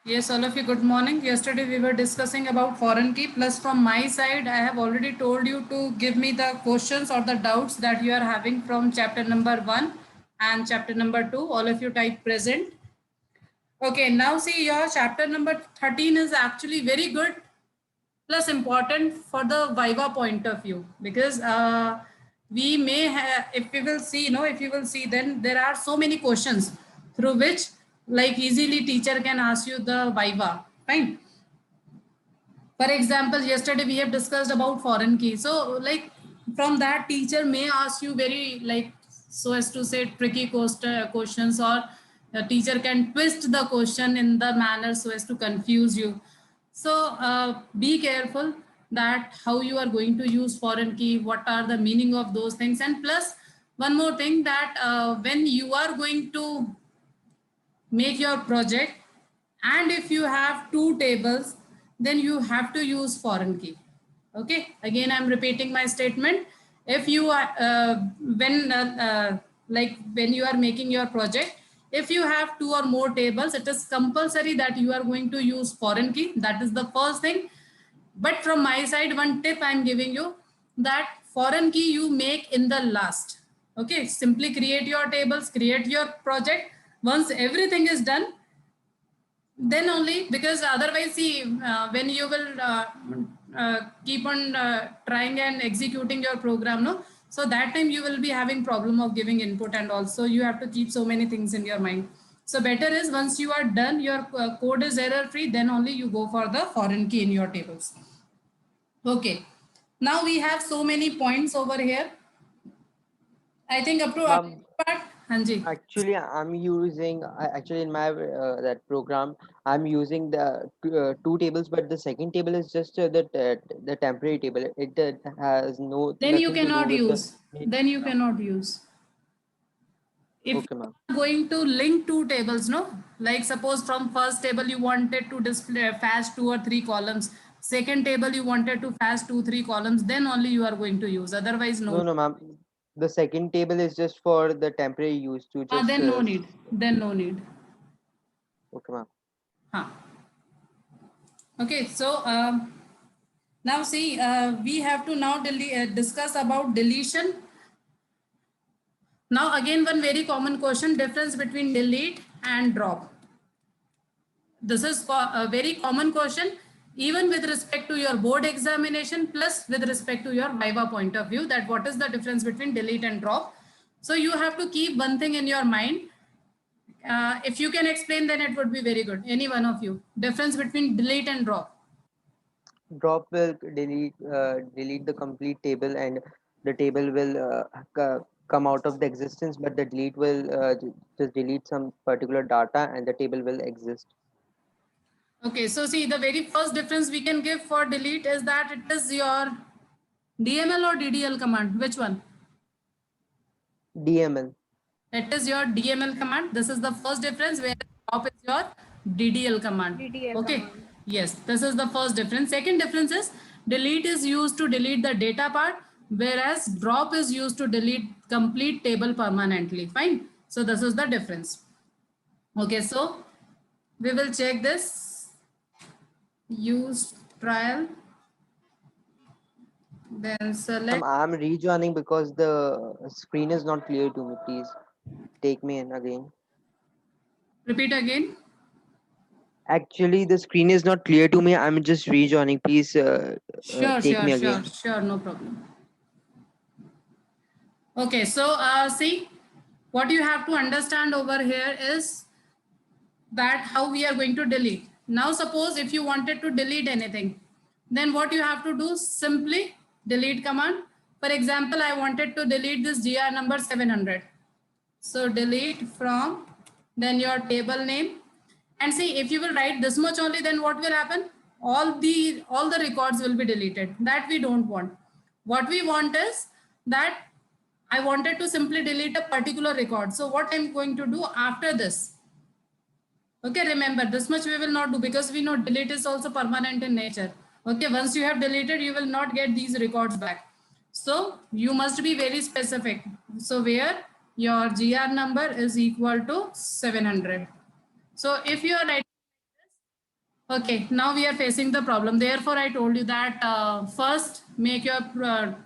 Yes, all of you, good morning. Yesterday we were discussing about foreign key. Plus from my side, I have already told you to give me the questions or the doubts that you are having from chapter number 1 and chapter number 2. All of you type present. Okay, now see your chapter number 13 is actually very good plus important for the Viva point of view because we may have, if we will see, if you will see, then there are so many questions through which like easily teacher can ask you the Viva. Fine. For example, yesterday we have discussed about foreign key. So like from that teacher may ask you very like so as to say tricky questions, or the teacher can twist the question in the manner so as to confuse you. So be careful that how you are going to use foreign key, what are the meaning of those things, and plus one more thing that when you are going to make your project, and if you have two tables, then you have to use foreign key. Okay, again I'm repeating my statement. If you are like when you are making your project, if you have two or more tables, it is compulsory that you are going to use foreign key. That is the first thing. But from my side, one tip I'm giving you, that foreign key you make in the last. Okay, simply create your tables, create your project. Once everything is done, then only, because otherwise see when you will keep on trying and executing your program, no, so that time you will be having problem of giving input, and also you have to keep so many things in your mind. So better is once you are done, your code is error free, then only you go for the foreign key in your tables. Okay, now we have so many points over here. I think up to Ma'am, part, Hanji. actually, I'm using actually in my that program, I'm using the two tables, but the second table is just the temporary table. It has no Then you nothing to do cannot with the use. main Then you program. cannot use. If Okay, you ma'am. are going to link two tables, no, like suppose from first table you wanted to display fast two or three columns, second table you wanted to fast two three columns, then only you are going to use, otherwise no. No, no, ma'am. The second table is just for the temporary use to just. Then no need, then no need. Okay, ma'am. Huh. Okay, so now see, we have to now discuss about deletion. Now again, one very common question, difference between delete and drop. This is a very common question, even with respect to your board examination, plus with respect to your Viva point of view, that what is the difference between delete and drop. So you have to keep one thing in your mind. If you can explain, then it would be very good. Any one of you, difference between delete and drop. Drop will delete the complete table, and the table will come out of the existence, but the delete will just delete some particular data, and the table will exist. Okay, so see, the very first difference we can give for delete is that it is your DML or DDL command. Which one? DML. It is your DML command. This is the first difference, where drop is your DDL command. DDL Okay. command. Yes, this is the first difference. Second difference is delete is used to delete the data part, whereas drop is used to delete complete table permanently. Fine. So this is the difference. Okay, so we will check this. Use trial, then select. I'm rejoining because the screen is not clear to me. Please take me in again. Repeat again. Actually, the screen is not clear to me. I'm just rejoining. Please Sure, take sure, me sure, again. sure. No problem. Okay, so see, what you have to understand over here is that how we are going to delete. Now, suppose if you wanted to delete anything, then what you have to do, simply delete command. For example, I wanted to delete this GR number 700. So delete from, then your table name. And see, if you will write this much only, then what will happen? All the records will be deleted. That we don't want. What we want is that I wanted to simply delete a particular record. So what I'm going to do after this? Okay, remember this much we will not do, because we know delete is also permanent in nature. Okay, once you have deleted, you will not get these records back. So you must be very specific. So where your GR number is equal to 700. So if you are writing Okay, now we are facing the problem. Therefore, I told you that first make your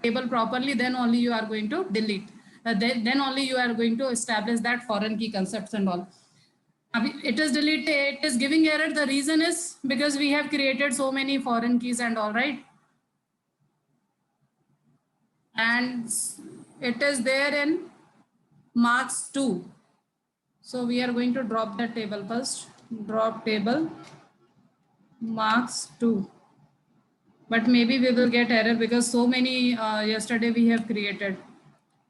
table properly, then only you are going to delete. Then only you are going to establish that foreign key concepts and all. It is deleted, it is giving error. The reason is because we have created so many foreign keys and all, right? And it is there in marks 2. So we are going to drop that table first. Drop table marks 2. But maybe we will get error because so many yesterday we have created.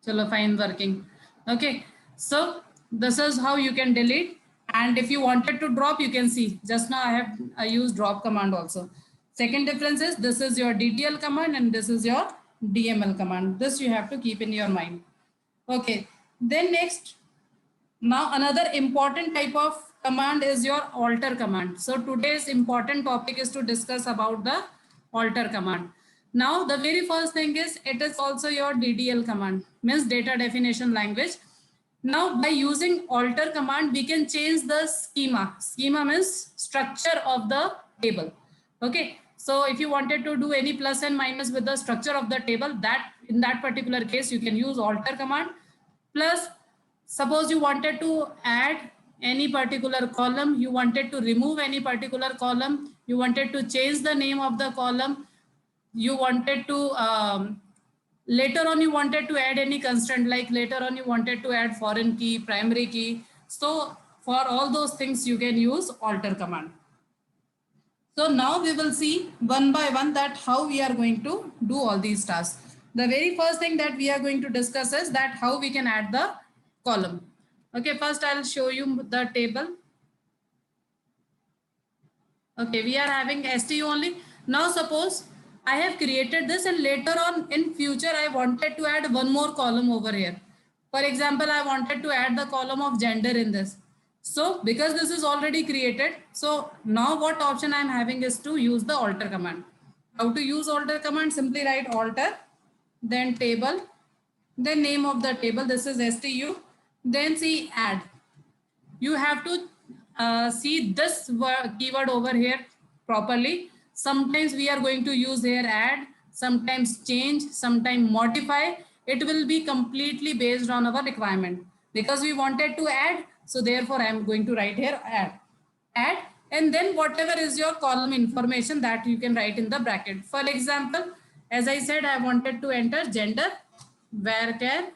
Chalo, fine, working. Okay, so this is how you can delete. And if you wanted to drop, you can see just now I used drop command also. Second difference is this is your DTL command and this is your DML command. This you have to keep in your mind. Okay, then next, now another important type of command is your alter command. So today's important topic is to discuss about the alter command. Now the very first thing is it is also your DDL command, means data definition language. Now by using alter command we can change the schema. Schema means structure of the table. Okay, so if you wanted to do any plus and minus with the structure of the table, that in that particular case you can use alter command. Plus, suppose you wanted to add any particular column, you wanted to remove any particular column, you wanted to change the name of the column, you wanted to later on you wanted to add any constraint, like later on you wanted to add foreign key, primary key. So for all those things you can use alter command. So now we will see one by one that how we are going to do all these tasks. The very first thing that we are going to discuss is that how we can add the column. Okay, first I'll show you the table. Okay, we are having STU only. Now suppose I have created this and later on in future I wanted to add one more column over here. For example, I wanted to add the column of gender in this. So because this is already created, so now what option I am having is to use the alter command. How to use alter command? Simply write alter, then table, then name of the table, this is STU, then see add. You have to see this keyword over here properly. Sometimes we are going to use here add, sometimes change, sometimes modify. It will be completely based on our requirement. Because we wanted to add, so therefore I am going to write here add, and then whatever is your column information that you can write in the bracket. For example, as I said, I wanted to enter gender, varchar,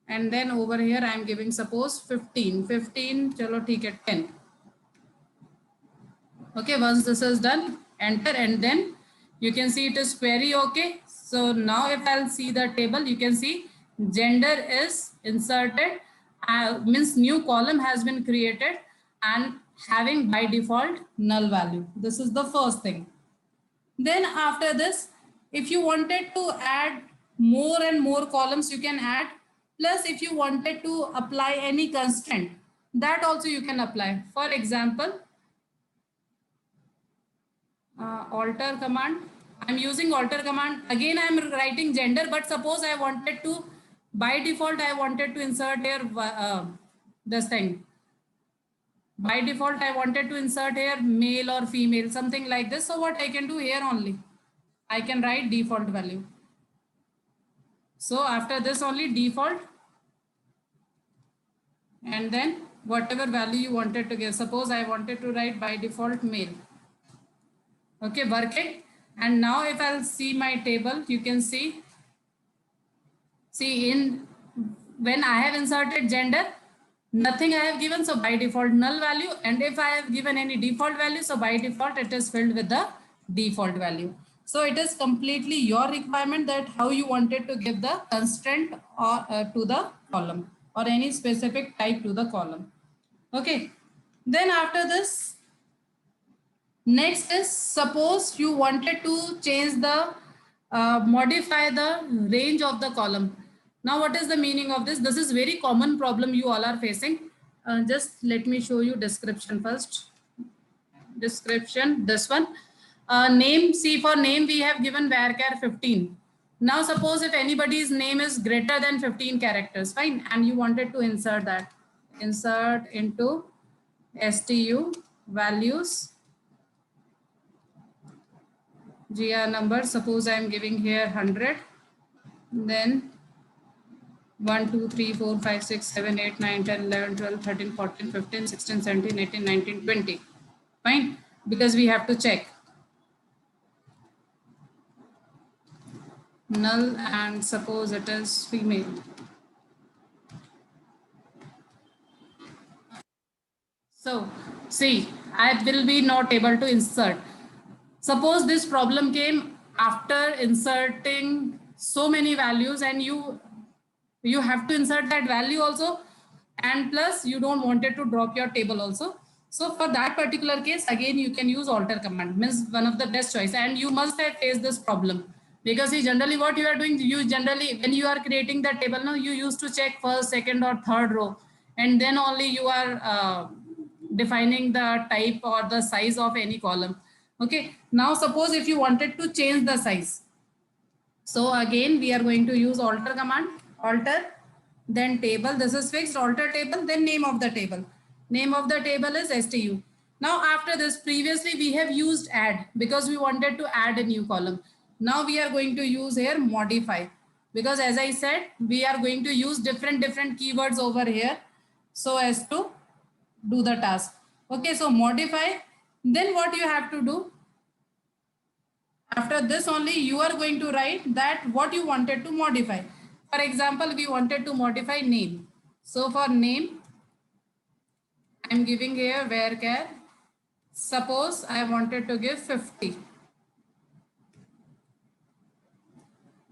and then over here I am giving suppose 15 chalo theek hai 10. Okay, once this is done, enter, and then you can see it is query. Okay, so now if I'll see the table, you can see gender is inserted, means new column has been created and having by default null value. This is the first thing. Then after this, if you wanted to add more and more columns, you can add. Plus, if you wanted to apply any constraint, that also you can apply. For example, alter command. I'm using alter command. Again, I'm writing gender, but suppose I wanted to, by default, I wanted to insert here this thing. By default, I wanted to insert here male or female, something like this. So what I can do here only, I can write default value. So after this only default, and then whatever value you wanted to give. Suppose I wanted to write by default male. Okay, working. And now if I'll see my table, you can see in when I have inserted gender, nothing I have given, so by default null value. And if I have given any default value, so by default it is filled with the default value. So it is completely your requirement that how you wanted to give the constraint or to the column or any specific type to the column. Okay, then after this, next is suppose you wanted to change the modify the range of the column. Now what is the meaning of this? This is very common problem you all are facing. Just let me show you description first. Description, this one. Name, see for name we have given varchar 15. Now suppose if anybody's name is greater than 15 characters, fine, and you wanted to insert that. Insert into STU values GR number, suppose I am giving here 100, then 1, 2, 3, 4, 5, 6, 7, 8, 9, 10, 11, 12, 13, 14, 15, 16, 17, 18, 19, 20. Fine, because we have to check null and suppose it is female. So see, I will be not able to insert. Suppose this problem came after inserting so many values and you have to insert that value also, and plus you don't want it to drop your table also. So for that particular case, again you can use alter command, means one of the best choice, and you must have faced this problem because see, generally what you are doing, you generally when you are creating the table now, you used to check first, second or third row, and then only you are defining the type or the size of any column. Okay, now suppose if you wanted to change the size, so again, we are going to use alter command, alter, then table, this is fixed, alter table, then name of the table. Name of the table is STU. Now after this, previously we have used add because we wanted to add a new column. Now we are going to use here modify because as I said, we are going to use different keywords over here so as to do the task. Okay, so modify, then what you have to do, after this only you are going to write that what you wanted to modify. For example, we wanted to modify name. So for name, I am giving here varchar. Suppose I wanted to give 50.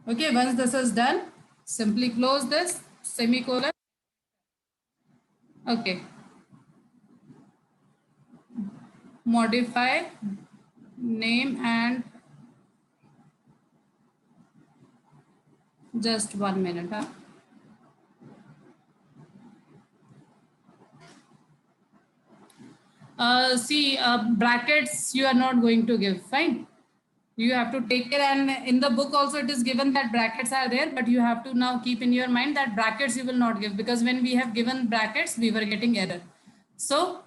Okay, once this is done, simply close this, semicolon. Okay, modify name and just 1 minute. Huh? See, brackets you are not going to give, fine. You have to take care, and in the book also it is given that brackets are there, but you have to now keep in your mind that brackets you will not give because when we have given brackets, we were getting error. So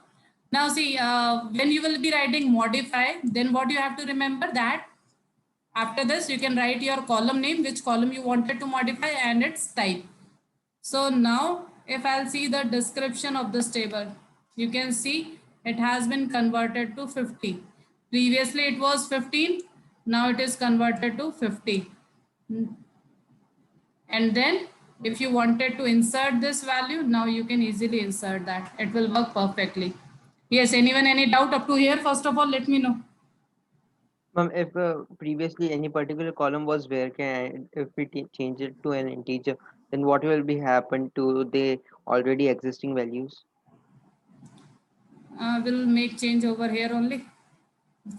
now see, when you will be writing modify, then what you have to remember that after this, you can write your column name, which column you wanted to modify and its type. So now if I'll see the description of this table, you can see it has been converted to 50. Previously it was 15. Now it is converted to 50. And then if you wanted to insert this value, now you can easily insert that. It will work perfectly. Yes, anyone, any doubt up to here? First of all, let me know. Ma'am, if previously any particular column was varchar and if we change it to an integer, then what will be happen to the already existing values? We'll make change over here only.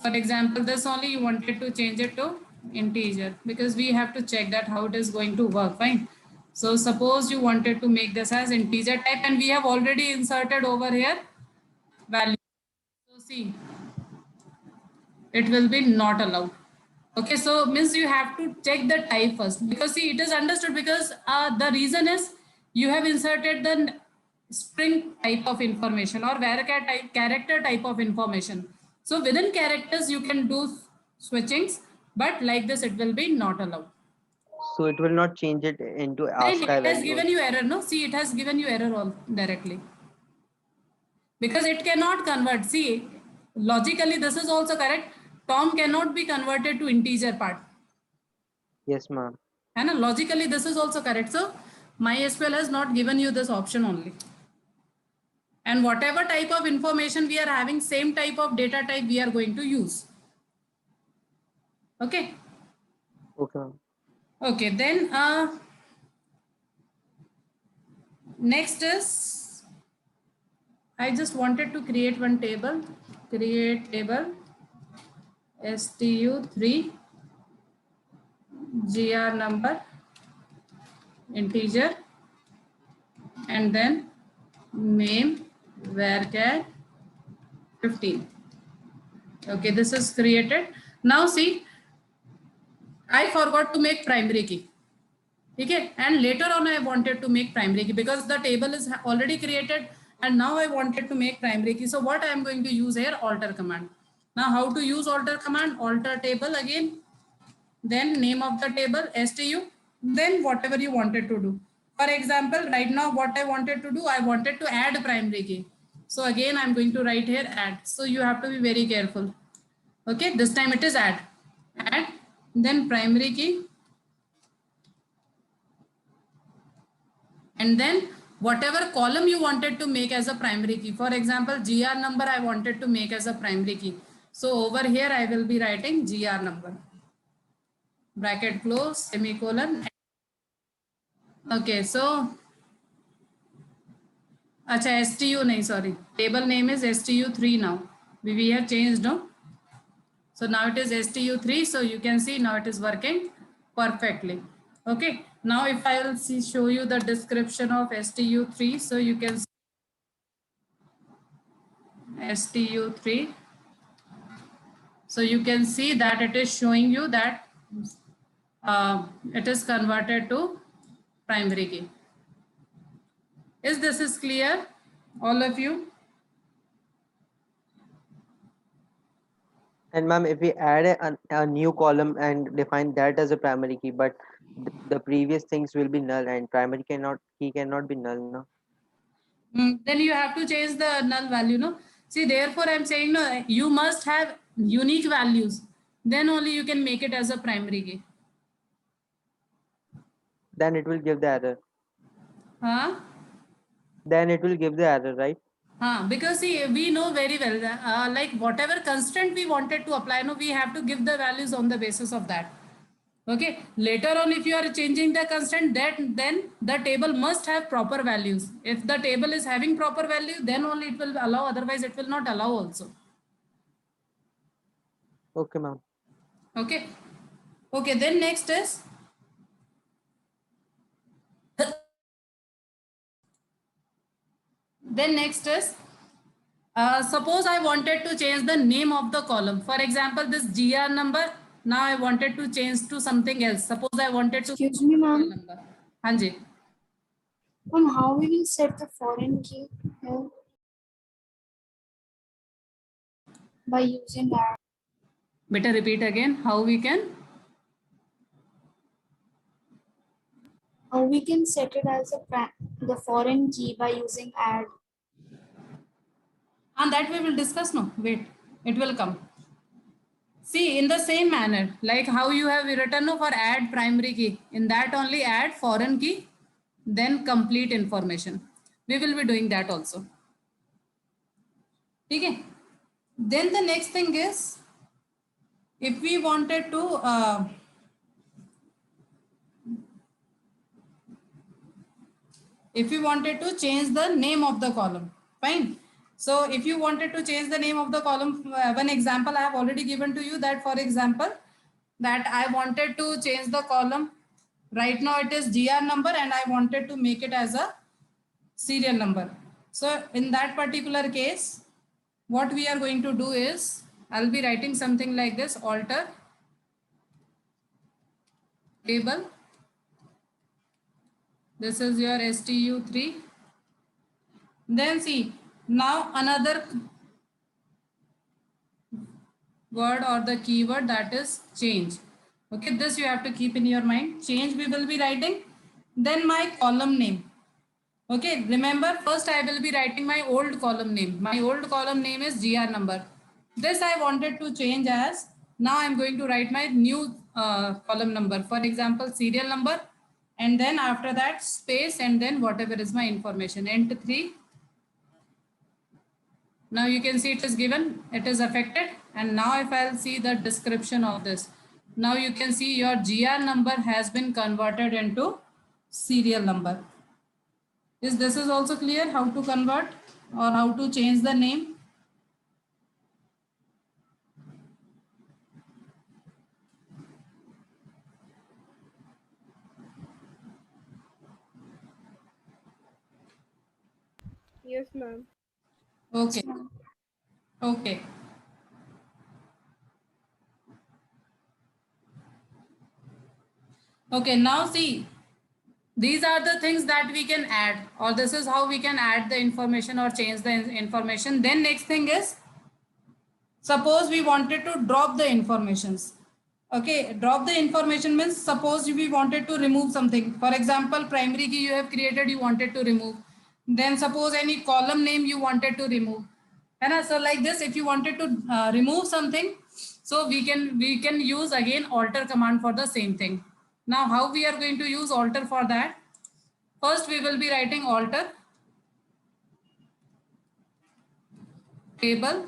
For example, this only you wanted to change it to integer because we have to check that how it is going to work, fine. So suppose you wanted to make this as integer type and we have already inserted over here value. So see, it will be not allowed. Okay, so means you have to check the type first because see it is understood because the reason is you have inserted the string type of information or varchar type character type of information. So within characters you can do switchings, but like this it will be not allowed. So it will not change it into Then ASCII it has value. given you error, no? See, it has given you error all directly because it cannot convert. See, logically this is also correct. Tom cannot be converted to integer part. Yes, ma'am. And logically this is also correct. So MySQL has not given you this option only. And whatever type of information we are having, same type of data type we are going to use. Okay. Okay, ma'am. Okay, then next is, I just wanted to create one table. Create table STU3 GR number integer and then name varchar 15. Okay, this is created. Now see, I forgot to make primary key. Okay, and later on I wanted to make primary key because the table is already created and now I wanted to make primary key. So what I am going to use here, alter command. Now how to use alter command? Alter table again, then name of the table, STU, then whatever you wanted to do. For example, right now what I wanted to do, I wanted to add primary key. So again, I'm going to write here add. So you have to be very careful. Okay, this time it is add, then primary key, and then whatever column you wanted to make as a primary key. For example, GR number I wanted to make as a primary key. So over here I will be writing GR number, bracket close, semicolon. Okay, so acha, STU nahi, sorry, table name is STU3 now. We have changed, no? So now it is STU3. So you can see now it is working perfectly. Okay. Now if I will show you the description of STU3, so you can see STU3. So you can see that it is showing you that it is converted to primary key. Is this is clear, all of you? And ma'am, if we add a new column and define that as a primary key, but the previous things will be null, and primary key cannot be null, no? Then you have to change the null value, no? See, therefore I'm saying, no, you must have unique values. Then only you can make it as a primary key. Then it will give the error. Huh? Then it will give the error, right? Because see, we know very well that like whatever constraint we wanted to apply, no, we have to give the values on the basis of that. Okay. Later on, if you are changing the constraint, then the table must have proper values. If the table is having proper value, then only it will allow. Otherwise, it will not allow also. Okay, ma'am. Okay. Okay. Then next is suppose I wanted to change the name of the column. For example, this GR number, now I wanted to change to something else. Suppose I wanted to. Excuse me, ma'am. Hanji. Ma'am, how we will set the foreign key here? By using add. Better repeat again. How we can? How we can set it as the foreign key by using add. And that we will discuss. No, wait, it will come. See, in the same manner, like how you have written no, for add primary key, in that only add foreign key, then complete information. We will be doing that also. Okay. Then the next thing is, if we wanted to change the name of the column, fine. So if you wanted to change the name of the column, one example I have already given to you, that for example, that I wanted to change the column. Right now it is GR number and I wanted to make it as a serial number. So in that particular case, what we are going to do is, I'll be writing something like this: alter table. This is your STU3. Then see, now another word or the keyword, that is change. Okay, this you have to keep in your mind. Change we will be writing. Then my column name. Okay, remember, first I will be writing my old column name. My old column name is GR number. This I wanted to change as, now I'm going to write my new column number. For example, serial number, and then after that space, and then whatever is my information, int 3. Now you can see it is given, it is affected. And now if I'll see the description of this, now you can see your GR number has been converted into serial number. This is also clear, how to convert or how to change the name? Yes, ma'am. Okay. Okay. Okay, now see, these are the things that we can add, or this is how we can add the information or change the information. Then next thing is, suppose we wanted to drop the informations. Okay, drop the information means suppose we wanted to remove something. For example, primary key you have created, you wanted to remove. Then suppose any column name you wanted to remove. And so like this, if you wanted to remove something, so we can use again alter command for the same thing. Now how we are going to use alter for that? First we will be writing alter table,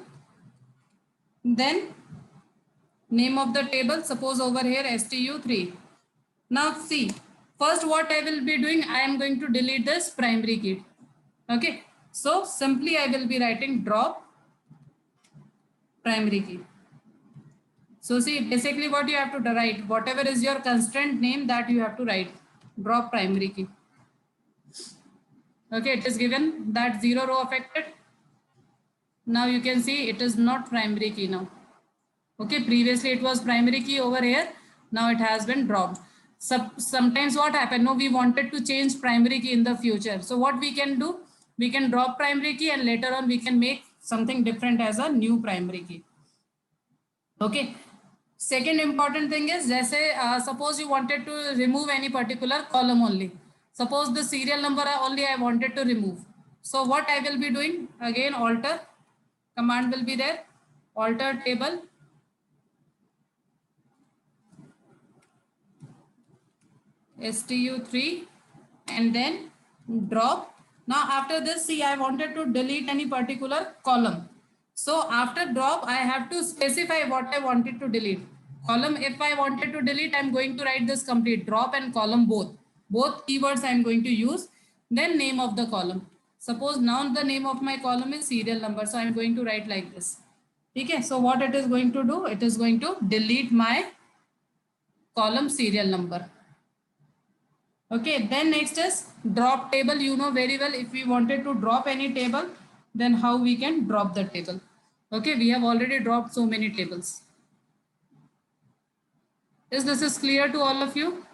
then name of the table, suppose over here stu3. Now see, first what I will be doing, I am going to delete this primary key. Okay, so simply I will be writing drop primary key. So see, basically what you have to write, whatever is your constraint name, that you have to write, drop primary key. Okay, it is given that 0 row affected. Now you can see it is not primary key now. Okay, previously it was primary key over here. Now it has been dropped. Sometimes what happened? No, we wanted to change primary key in the future. So what we can do? We can drop primary key and later on we can make something different as a new primary key. Okay. Second important thing is, suppose you wanted to remove any particular column only. Suppose the serial number only I wanted to remove. So what I will be doing? Again, alter command will be there. Alter table. stu3 and then drop. Now after this, see, I wanted to delete any particular column. So after drop, I have to specify what I wanted to delete. Column, if I wanted to delete, I'm going to write this complete drop and column both. Both keywords I'm going to use. Then name of the column. Suppose now the name of my column is serial number. So I'm going to write like this. Okay, so what it is going to do? It is going to delete my column serial number. Okay, then next is drop table. You know very well, if we wanted to drop any table, then how we can drop the table. Okay, we have already dropped so many tables. Is this clear to all of you?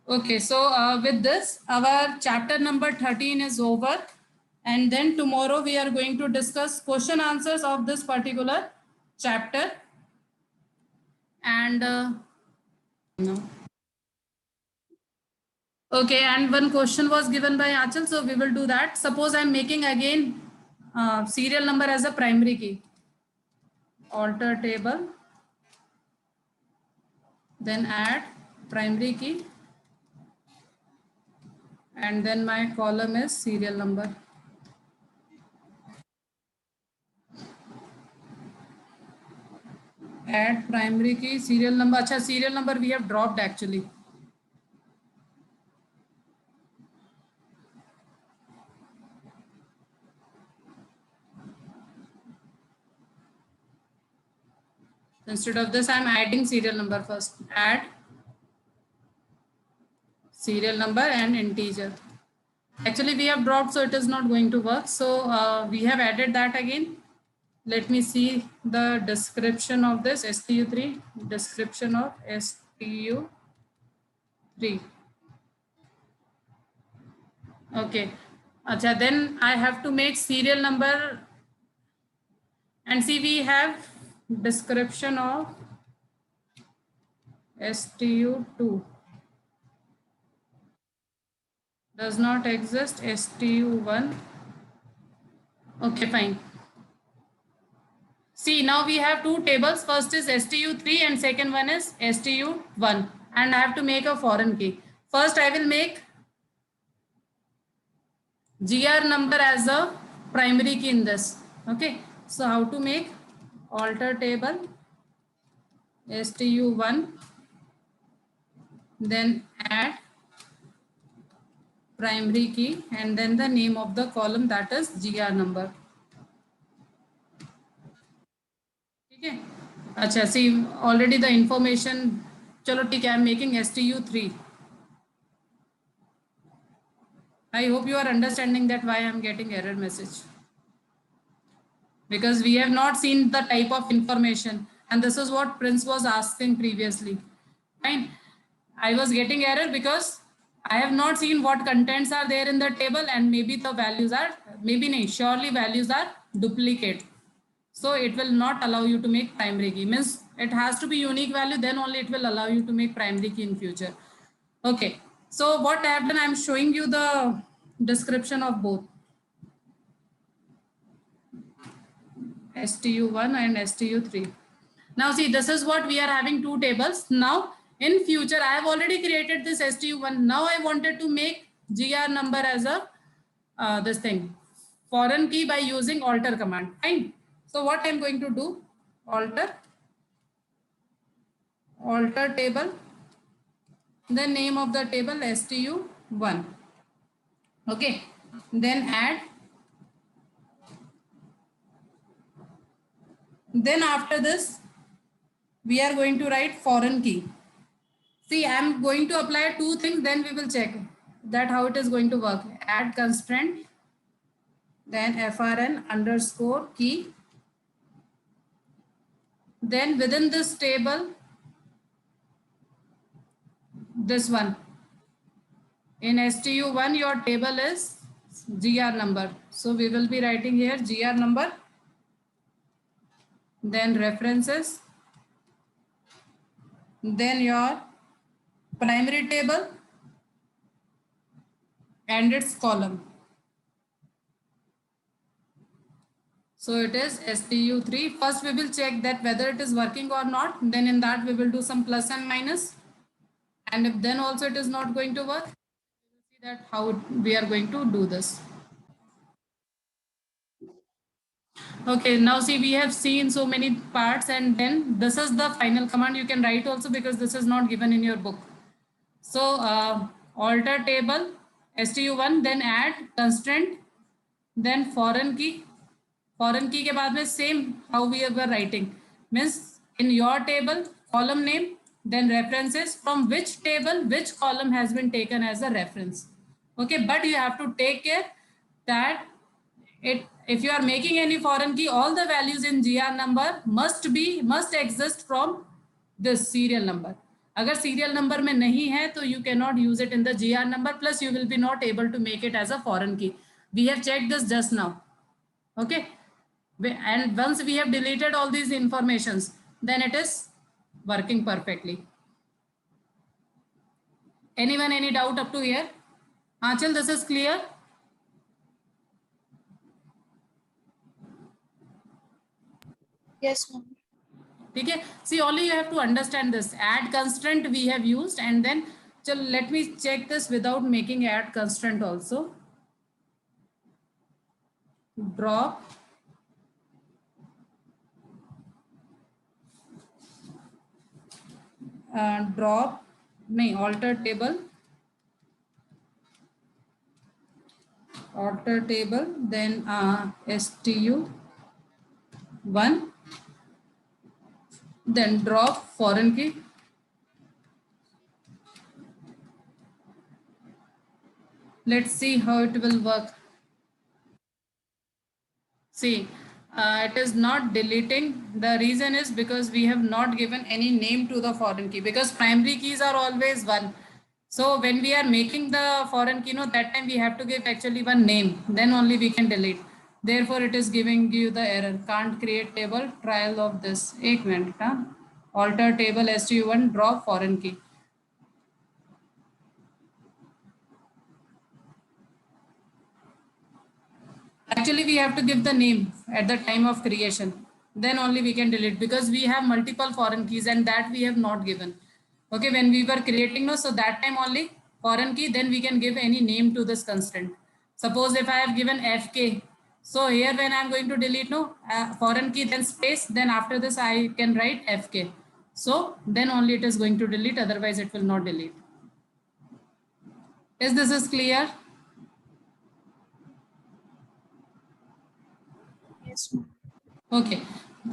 Okay, so with this, our chapter number 13 is over. And then tomorrow we are going to discuss question answers of this particular chapter. And no. Okay, and one question was given by Achal, so we will do that. Suppose I'm making again serial number as a primary key. Alter table, then add primary key, and then my column is serial number. Add primary key, serial number. Acha, serial number we have dropped actually. Instead of this, I'm adding serial number first. Add serial number and integer. Actually, we have dropped, so it is not going to work. So we have added that again. Let me see the description of this stu3. Description of stu3. Okay. Acha, then I have to make serial number. And see, we have description of stu2. Does not exist. stu1. Okay, fine. See, now we have two tables. First is stu3 and second one is stu1. And I have to make a foreign key. First, I will make gr number as a primary key in this. Okay. So how to make? Alter table, stu1, then add primary key and then the name of the column, that is gr number. Okay. Acha, see, already the information. Chalo, ठीक है, I'm making stu3. I hope you are understanding that why I'm getting error message. Because we have not seen the type of information. And this is what Prince was asking previously. Fine. I was getting error because I have not seen what contents are there in the table, and maybe the values are, maybe nahi, surely values are duplicate. So it will not allow you to make primary key. Means it has to be unique value, then only it will allow you to make primary key in future. Okay. So what I have done, I am showing you the description of both STU1 and STU3. Now see, this is what we are having, two tables. Now in future, I have already created this STU1. Now I wanted to make GR number as a this thing, foreign key, by using alter command. Fine. So what I'm going to do, alter table, the name of the table STU1. Okay. Then add. Then after this, we are going to write foreign key. See, I'm going to apply two things, then we will check that how it is going to work. Add constraint, then FRN underscore key. Then within this table, this one. In STU1, your table is GR number. So we will be writing here GR number. Then references. Then your primary table and its column. So it is STU3. First we will check that whether it is working or not. Then in that we will do some plus and minus. And if then also it is not going to work, we will see that how we are going to do this. Okay, now see, we have seen so many parts, and then this is the final command. You can write also because this is not given in your book. So alter table STU1, then add constraint, then foreign key. Foreign key के बाद में same how we were writing, means in your table column name, then references, from which table which column has been taken as a reference. Okay, but you have to take care that if you are making any foreign key, all the values in GR number must exist from this serial number. अगर serial number में नहीं है तो you cannot use it in the GR number, plus you will be not able to make it as a foreign key. We have checked this just now. Okay, and once we have deleted all these informations, then it is working perfectly. Anyone any doubt up to here? Aanchal, this is clear? Yes, ma'am. Okay, see, only you have to understand this. Add constraint we have used, and then let me check this without making add constraint also. Drop alter table, then STU1, then drop foreign key. Let's see how it will work. See, it is not deleting. The reason is because we have not given any name to the foreign key, because primary keys are always one. So when we are making the foreign key, that time we have to give actually one name, then only we can delete. Therefore, it is giving you the error. Can't create table, trial of this. एक minute, alter table STU1, drop foreign key. Actually, we have to give the name at the time of creation. Then only we can delete, because we have multiple foreign keys and that we have not given. Okay, when we were creating, so that time only foreign key, then we can give any name to this constraint. Suppose if I have given FK, so here when I'm going to delete, foreign key, then space, then after this I can write FK. So then only it is going to delete, otherwise it will not delete. Is this clear? Yes, ma'am. Okay.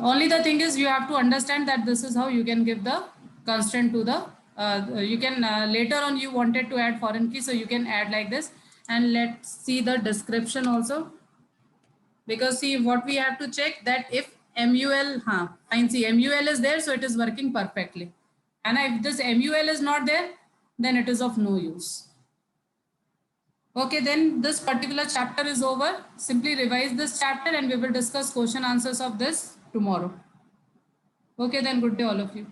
Only the thing is you have to understand that this is how you can give the constraint to the, you can later on you wanted to add foreign key, so you can add like this. And let's see the description also. Because see, what we have to check that if MUL, fine, see MUL is there, so it is working perfectly. And if this MUL is not there, then it is of no use. Okay, then this particular chapter is over. Simply revise this chapter and we will discuss question answers of this tomorrow. Okay, then good day all of you.